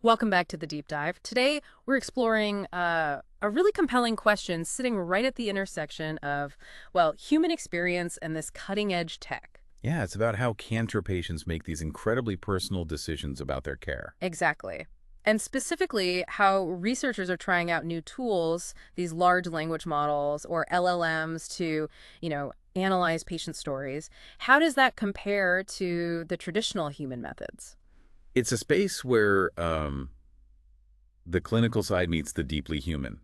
Welcome back to the deep dive. Today, we're exploring a really compelling question sitting right at the intersection of, well, human experience and this cutting edge tech. Yeah, it's about how cancer patients make these incredibly personal decisions about their care. Exactly. And specifically, how researchers are trying out new tools, these large language models or LLMs to, analyze patient stories. How does that compare to the traditional human methods? It's a space where the clinical side meets the deeply human.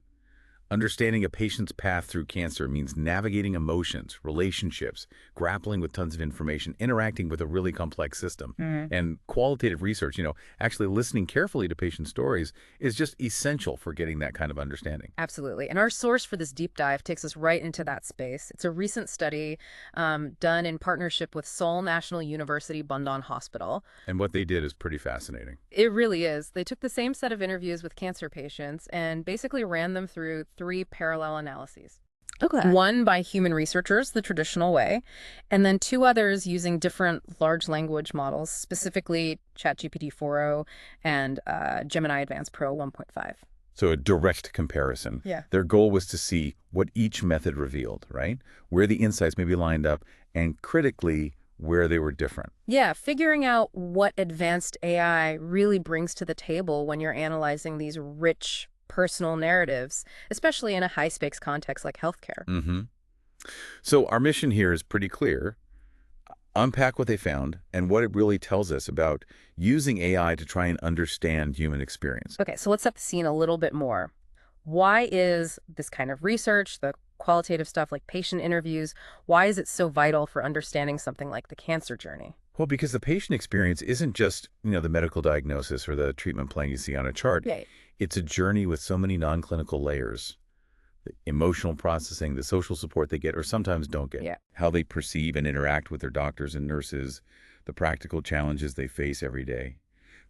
Understanding a patient's path through cancer means navigating emotions, relationships, grappling with tons of information, interacting with a really complex system. And qualitative research, actually listening carefully to patient stories is just essential for getting that kind of understanding. Absolutely. And our source for this deep dive takes us right into that space. It's a recent study done in partnership with Seoul National University Bundon Hospital. And what they did is pretty fascinating. It really is. They took the same set of interviews with cancer patients and basically ran them through three parallel analyses. Okay. One by human researchers, the traditional way, and then two others using different large language models, specifically ChatGPT 4o and Gemini Advanced Pro 1.5. So a direct comparison. Yeah. Their goal was to see what each method revealed, right? Where the insights maybe lined up, and critically, where they were different. Yeah, figuring out what advanced AI really brings to the table when you're analyzing these rich personal narratives, especially in a high-stakes context like healthcare. So our mission here is pretty clear. Unpack what they found and what it really tells us about using AI to try and understand human experience. Okay, so let's set the scene a little bit more. Why is this kind of research, the qualitative stuff like patient interviews, why is it so vital for understanding something like the cancer journey? Well, because the patient experience isn't just, the medical diagnosis or the treatment plan you see on a chart. Right. It's a journey with so many non-clinical layers. The emotional processing, the social support they get or sometimes don't get, Yeah. how they perceive and interact with their doctors and nurses, the practical challenges they face every day.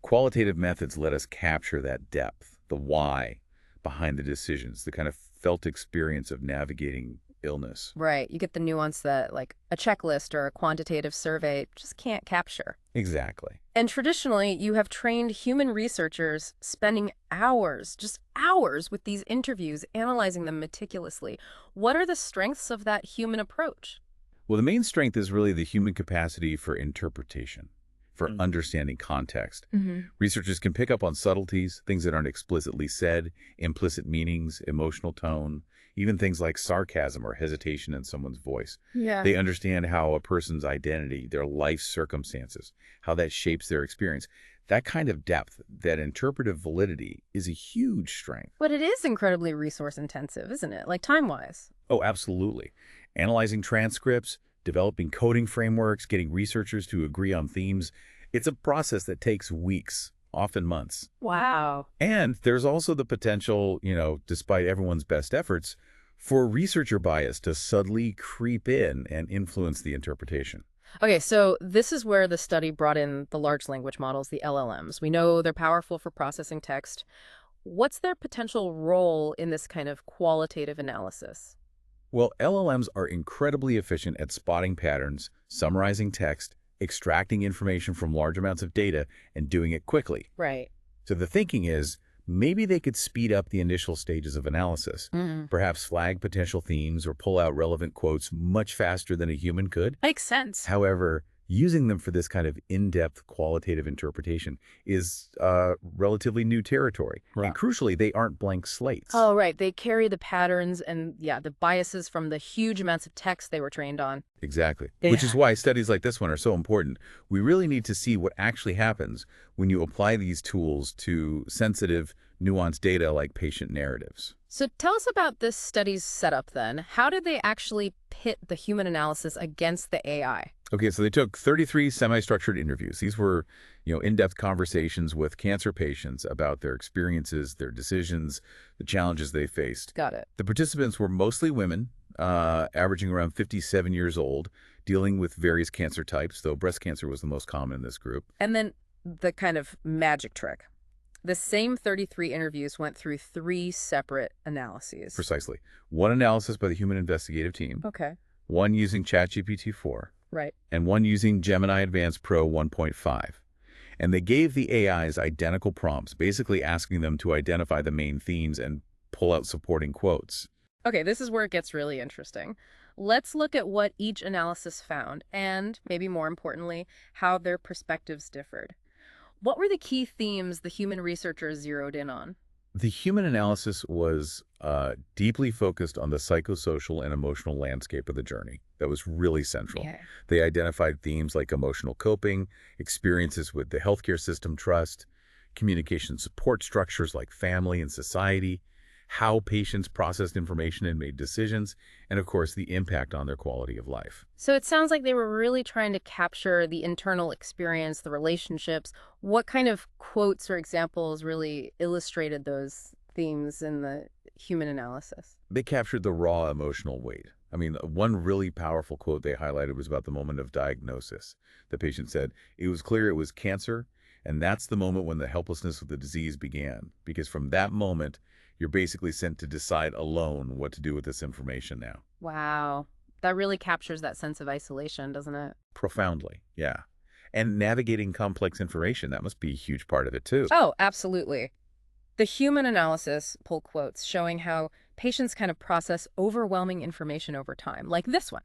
Qualitative methods let us capture that depth, the why behind the decisions, the kind of felt experience of navigating illness. Right. You get the nuance that like a checklist or a quantitative survey just can't capture. Exactly. And traditionally, you have trained human researchers spending hours, just hours, with these interviews, analyzing them meticulously. What are the strengths of that human approach? Well, the main strength is really the human capacity for interpretation, for understanding context. Researchers can pick up on subtleties, things that aren't explicitly said, implicit meanings, emotional tone, even things like sarcasm or hesitation in someone's voice. Yeah. They understand how a person's identity, their life circumstances, how that shapes their experience. That kind of depth, that interpretive validity is a huge strength. But it is incredibly resource intensive, isn't it? Like time-wise. Oh, absolutely. Analyzing transcripts, developing coding frameworks, getting researchers to agree on themes. It's a process that takes weeks, often months. Wow. And there's also the potential, despite everyone's best efforts, for researcher bias to subtly creep in and influence the interpretation. Okay, so this is where the study brought in the large language models, the LLMs. We know they're powerful for processing text. What's their potential role in this kind of qualitative analysis? Well, LLMs are incredibly efficient at spotting patterns, summarizing text, extracting information from large amounts of data, and doing it quickly. Right. So the thinking is, maybe they could speed up the initial stages of analysis, perhaps flag potential themes or pull out relevant quotes much faster than a human could. Makes sense. However, using them for this kind of in-depth qualitative interpretation is relatively new territory. Right. And crucially, they aren't blank slates. Oh, right. They carry the patterns and, yeah, the biases from the huge amounts of text they were trained on. Exactly. Yeah. Which is why studies like this one are so important. We really need to see what actually happens when you apply these tools to sensitive, nuanced data like patient narratives. So tell us about this study's setup then. How did they actually pit the human analysis against the AI? Okay, so they took 33 semi-structured interviews. These were, in-depth conversations with cancer patients about their experiences, their decisions, the challenges they faced. Got it. The participants were mostly women, averaging around 57 years old, dealing with various cancer types, though breast cancer was the most common in this group. And then the kind of magic trick. The same 33 interviews went through three separate analyses. Precisely. One analysis by the human investigative team, Okay. one using ChatGPT 4, Right. and one using Gemini Advanced Pro 1.5. And they gave the AIs identical prompts, basically asking them to identify the main themes and pull out supporting quotes. Okay, this is where it gets really interesting. Let's look at what each analysis found, and maybe more importantly, how their perspectives differed. What were the key themes the human researchers zeroed in on? The human analysis was deeply focused on the psychosocial and emotional landscape of the journey. That was really central. Okay. They identified themes like emotional coping, experiences with the healthcare system trust, communication support structures like family and society, how patients processed information and made decisions, and of course, the impact on their quality of life. So it sounds like they were really trying to capture the internal experience, the relationships. What kind of quotes or examples really illustrated those themes in the human analysis? They captured the raw emotional weight. I mean, one really powerful quote they highlighted was about the moment of diagnosis. The patient said, "It was clear it was cancer, and that's the moment when the helplessness of the disease began. Because from that moment, you're basically sent to decide alone what to do with this information now." Wow. That really captures that sense of isolation, doesn't it? Profoundly, yeah. And navigating complex information, that must be a huge part of it too. Oh, absolutely. The human analysis pull quotes showing how patients kind of process overwhelming information over time, like this one.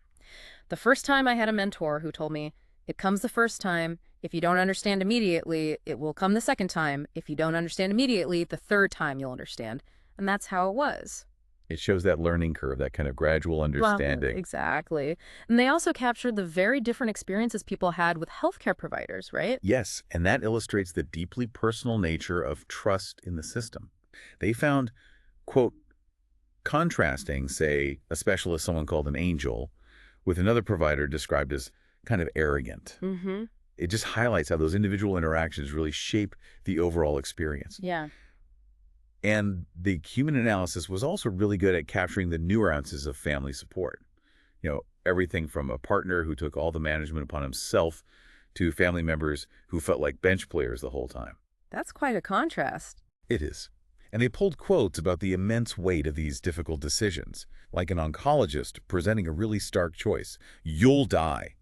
The first time I had a mentor who told me, it comes the first time. If you don't understand immediately, it will come the second time. If you don't understand immediately, the third time you'll understand. And that's how it was. It shows that learning curve, that kind of gradual Well, understanding. exactly. And they also captured the very different experiences people had with healthcare providers, right? Yes, and that illustrates the deeply personal nature of trust in the system. They found, quote, contrasting, say, a specialist someone called an angel with another provider described as kind of arrogant. Mm-hmm. It just highlights how those individual interactions really shape the overall experience. Yeah. And the human analysis was also really good at capturing the nuances of family support. Everything from a partner who took all the management upon himself to family members who felt like bench players the whole time. That's quite a contrast. It is. And they pulled quotes about the immense weight of these difficult decisions, like an oncologist presenting a really stark choice: "You'll die,"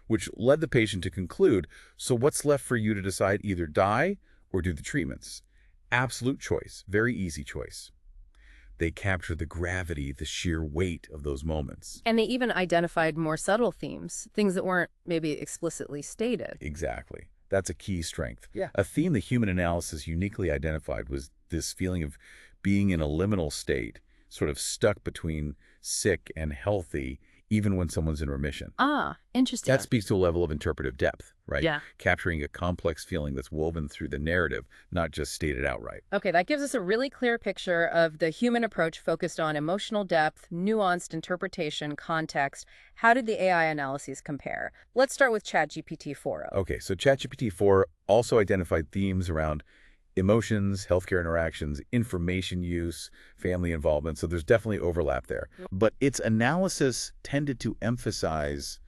which led the patient to conclude, so what's left for you to decide, either die or do the treatments? Absolute choice, very easy choice. They captured the gravity, the sheer weight of those moments. And they even identified more subtle themes, things that weren't maybe explicitly stated. Exactly. That's a key strength. Yeah. A theme the human analysis uniquely identified was this feeling of being in a liminal state, sort of stuck between sick and healthy, even when someone's in remission. Ah, interesting. That speaks to a level of interpretive depth, right? Yeah. Capturing a complex feeling that's woven through the narrative, not just stated outright. Okay, that gives us a really clear picture of the human approach focused on emotional depth, nuanced interpretation, context. How did the AI analyses compare? Let's start with ChatGPT 4.0. Okay, so ChatGPT 4 also identified themes around emotions, healthcare interactions, information use, family involvement. So there's definitely overlap there. But its analysis tended to emphasize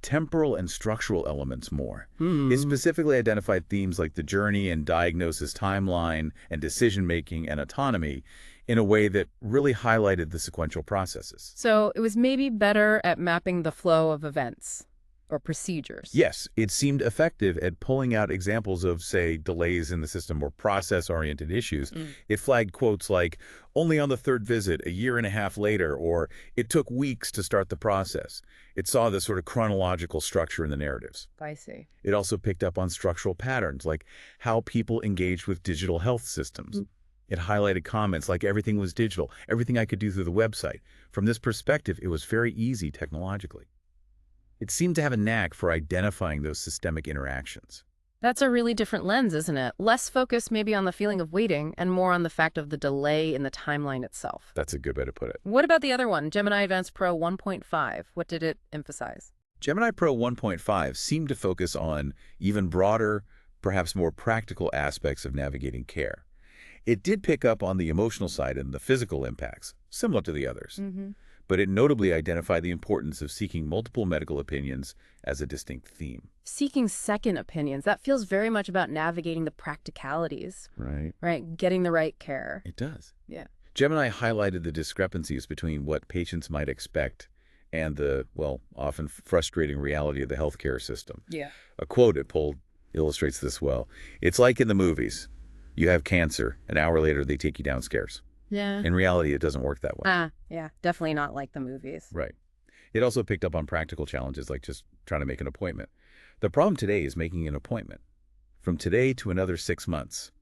temporal and structural elements more. It specifically identified themes like the journey and diagnosis timeline and decision-making and autonomy in a way that really highlighted the sequential processes. So it was maybe better at mapping the flow of events or procedures. Yes, it seemed effective at pulling out examples of, say, delays in the system or process-oriented issues. It flagged quotes like, "Only on the third visit, a year and a half later," or "It took weeks to start the process." It saw this sort of chronological structure in the narratives. I see. It also picked up on structural patterns, like how people engaged with digital health systems. It highlighted comments like, "Everything was digital, everything I could do through the website." From this perspective, it was very easy technologically. It seemed to have a knack for identifying those systemic interactions. That's a really different lens, isn't it? Less focus maybe on the feeling of waiting and more on the fact of the delay in the timeline itself. That's a good way to put it. What about the other one, Gemini Advanced Pro 1.5? What did it emphasize? Gemini Pro 1.5 seemed to focus on even broader, perhaps more practical aspects of navigating care. It did pick up on the emotional side and the physical impacts, similar to the others. But it notably identified the importance of seeking multiple medical opinions as a distinct theme. Seeking second opinions, that feels very much about navigating the practicalities, Right. right? Getting the right care. It does. Yeah. Gemini highlighted the discrepancies between what patients might expect and the, well, often frustrating reality of the healthcare system. Yeah. A quote it pulled illustrates this well. It's like in the movies. You have cancer. An hour later, they take you downstairs. Yeah. In reality, it doesn't work that way. Yeah, definitely not like the movies. Right. It also picked up on practical challenges like just trying to make an appointment. The problem today is making an appointment. From today to another 6 months.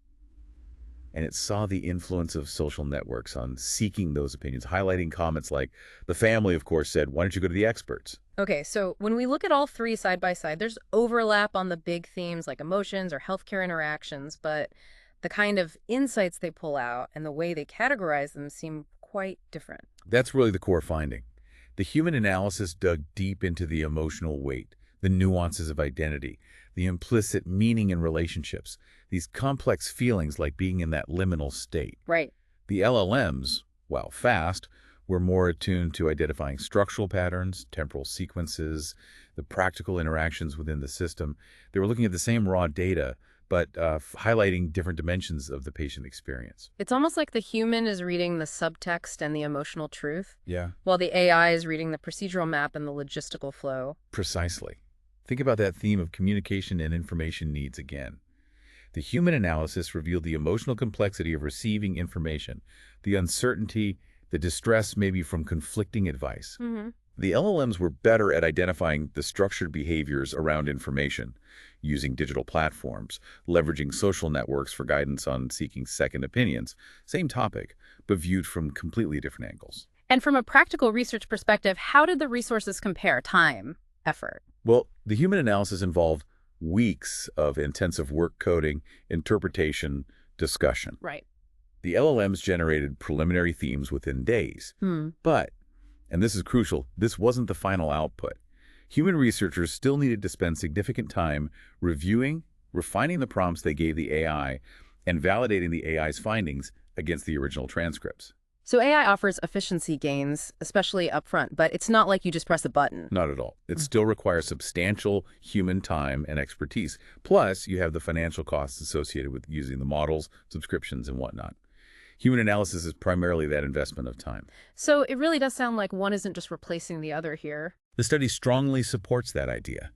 And it saw the influence of social networks on seeking those opinions, highlighting comments like, the family, of course, said, why don't you go to the experts? Okay, so when we look at all three side by side, there's overlap on the big themes like emotions or healthcare interactions, but the kind of insights they pull out and the way they categorize them seem quite different. That's really the core finding. The human analysis dug deep into the emotional weight, the nuances of identity, the implicit meaning in relationships, these complex feelings like being in that liminal state. Right. The LLMs, while fast, were more attuned to identifying structural patterns, temporal sequences, the practical interactions within the system. They were looking at the same raw data, but highlighting different dimensions of the patient experience. It's almost like the human is reading the subtext and the emotional truth, Yeah, while the AI is reading the procedural map and the logistical flow. precisely. Think about that theme of communication and information needs again. The human analysis revealed the emotional complexity of receiving information, the uncertainty, the distress maybe from conflicting advice. Mm-hmm. The LLMs were better at identifying the structured behaviors around information, using digital platforms, leveraging social networks for guidance on seeking second opinions. Same topic, but viewed from completely different angles. And from a practical research perspective, how did the resources compare? Time, effort? Well, the human analysis involved weeks of intensive work coding, interpretation, discussion. Right. The LLMs generated preliminary themes within days. But, and this is crucial, this wasn't the final output. Human researchers still needed to spend significant time reviewing, refining the prompts they gave the AI, and validating the AI's findings against the original transcripts. So AI offers efficiency gains, especially upfront, but it's not like you just press a button. Not at all. It still requires substantial human time and expertise. Plus, you have the financial costs associated with using the models, subscriptions, and whatnot. Human analysis is primarily that investment of time. So it really does sound like one isn't just replacing the other here. The study strongly supports that idea.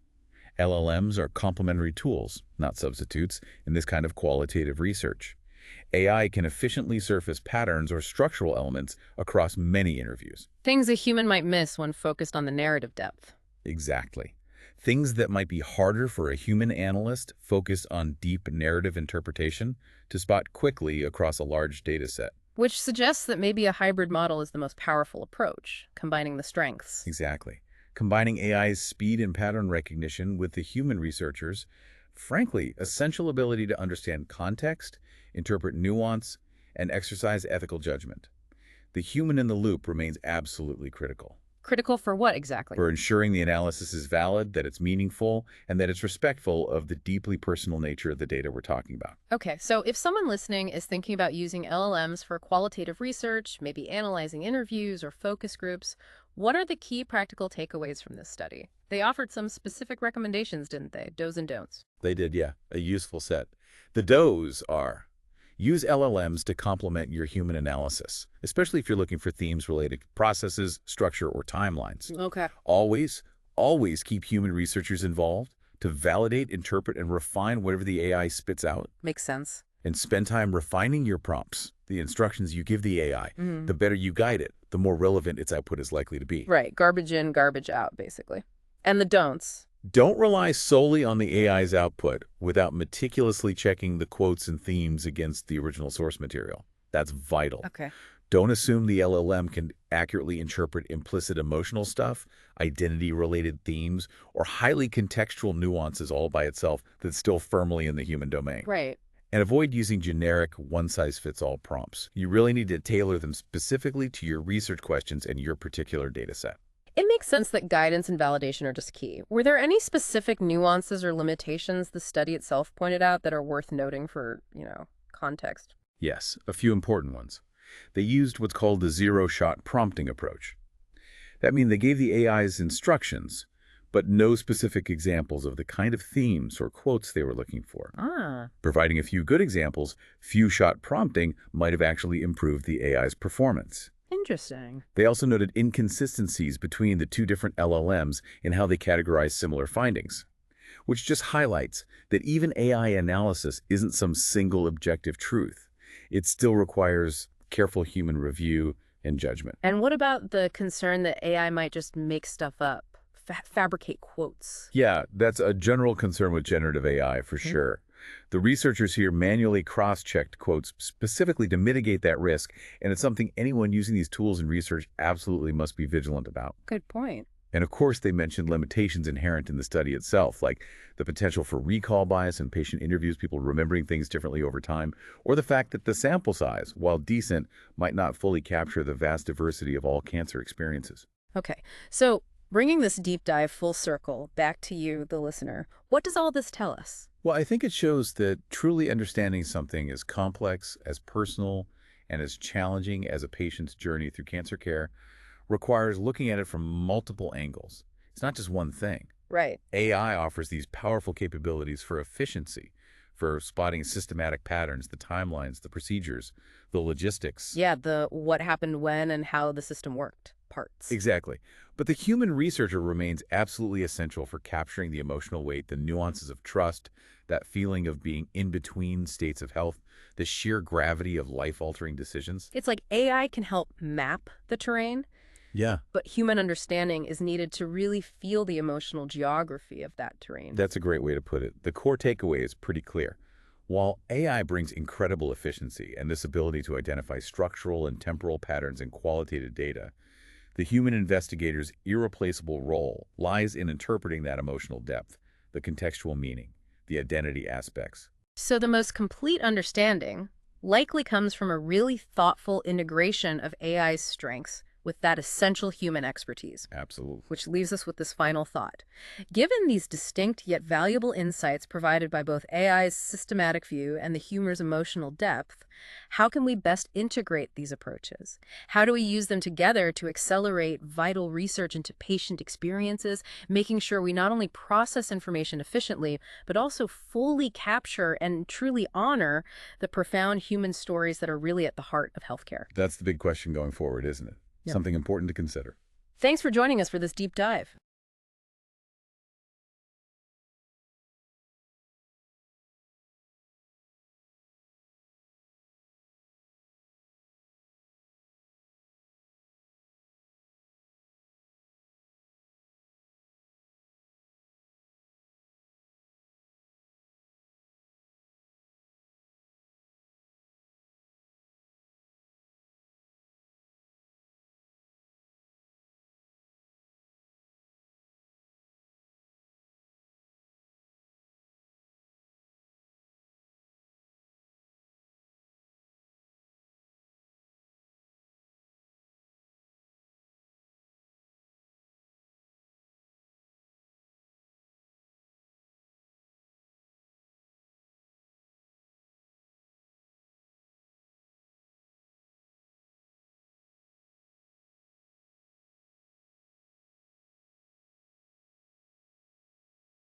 LLMs are complementary tools, not substitutes, in this kind of qualitative research. AI can efficiently surface patterns or structural elements across many interviews. Things a human might miss when focused on the narrative depth. Exactly. Things that might be harder for a human analyst focused on deep narrative interpretation to spot quickly across a large data set. Which suggests that maybe a hybrid model is the most powerful approach, combining the strengths. Exactly. Combining AI's speed and pattern recognition with the human researchers' frankly essential ability to understand context, interpret nuance, and exercise ethical judgment. The human in the loop remains absolutely critical. Critical for what exactly? For ensuring the analysis is valid, that it's meaningful, and that it's respectful of the deeply personal nature of the data we're talking about. Okay, so if someone listening is thinking about using LLMs for qualitative research, maybe analyzing interviews or focus groups, what are the key practical takeaways from this study? They offered some specific recommendations, didn't they? Do's and don'ts. They did, yeah. A useful set. The do's are: use LLMs to complement your human analysis, especially if you're looking for themes related to processes, structure, or timelines. Okay. Always keep human researchers involved to validate, interpret, and refine whatever the AI spits out. Makes sense. And spend time refining your prompts, the instructions you give the AI. The better you guide it, the more relevant its output is likely to be. Right. Garbage in, garbage out, basically. And the don'ts. Don't rely solely on the AI's output without meticulously checking the quotes and themes against the original source material. That's vital. Okay. Don't assume the LLM can accurately interpret implicit emotional stuff, identity-related themes, or highly contextual nuances all by itself that's still firmly in the human domain. Right. And avoid using generic, one-size-fits-all prompts. You really need to tailor them specifically to your research questions and your particular data set. It makes sense that guidance and validation are just key. Were there any specific nuances or limitations the study itself pointed out that are worth noting for, context? Yes, a few important ones. They used what's called the zero-shot prompting approach. That means they gave the AIs instructions, but no specific examples of the kind of themes or quotes they were looking for. Providing a few good examples, few-shot prompting might have actually improved the AI's performance. Interesting. They also noted inconsistencies between the two different LLMs in how they categorize similar findings. which just highlights that even AI analysis isn't some single objective truth. It still requires careful human review and judgment. And what about the concern that AI might just make stuff up, fabricate quotes? Yeah, that's a general concern with generative AI for sure. The researchers here manually cross-checked quotes specifically to mitigate that risk, and it's something anyone using these tools in research absolutely must be vigilant about. Good point. And of course, they mentioned limitations inherent in the study itself, like the potential for recall bias in patient interviews, people remembering things differently over time, or the fact that the sample size, while decent, might not fully capture the vast diversity of all cancer experiences. Okay, so bringing this deep dive full circle back to you, the listener, what does all this tell us? Well, I think it shows that truly understanding something as complex, as personal, and as challenging as a patient's journey through cancer care requires looking at it from multiple angles. It's not just one thing. Right. AI offers these powerful capabilities for efficiency, for spotting systematic patterns, the timelines, the procedures, the logistics. Yeah, the what happened when and how the system worked parts. Exactly. But the human researcher remains absolutely essential for capturing the emotional weight, the nuances of trust, that feeling of being in between states of health, the sheer gravity of life-altering decisions. It's like AI can help map the terrain, Yeah. but human understanding is needed to really feel the emotional geography of that terrain. That's a great way to put it. The core takeaway is pretty clear. While AI brings incredible efficiency and this ability to identify structural and temporal patterns in qualitative data, the human investigator's irreplaceable role lies in interpreting that emotional depth, the contextual meaning, the identity aspects. So the most complete understanding likely comes from a really thoughtful integration of AI's strengths with that essential human expertise. Absolutely. Which leaves us with this final thought. Given these distinct yet valuable insights provided by both AI's systematic view and the humor's emotional depth, how can we best integrate these approaches? How do we use them together to accelerate vital research into patient experiences, making sure we not only process information efficiently, but also fully capture and truly honor the profound human stories that are really at the heart of healthcare? That's the big question going forward, isn't it? Yeah. Something important to consider. Thanks for joining us for this deep dive.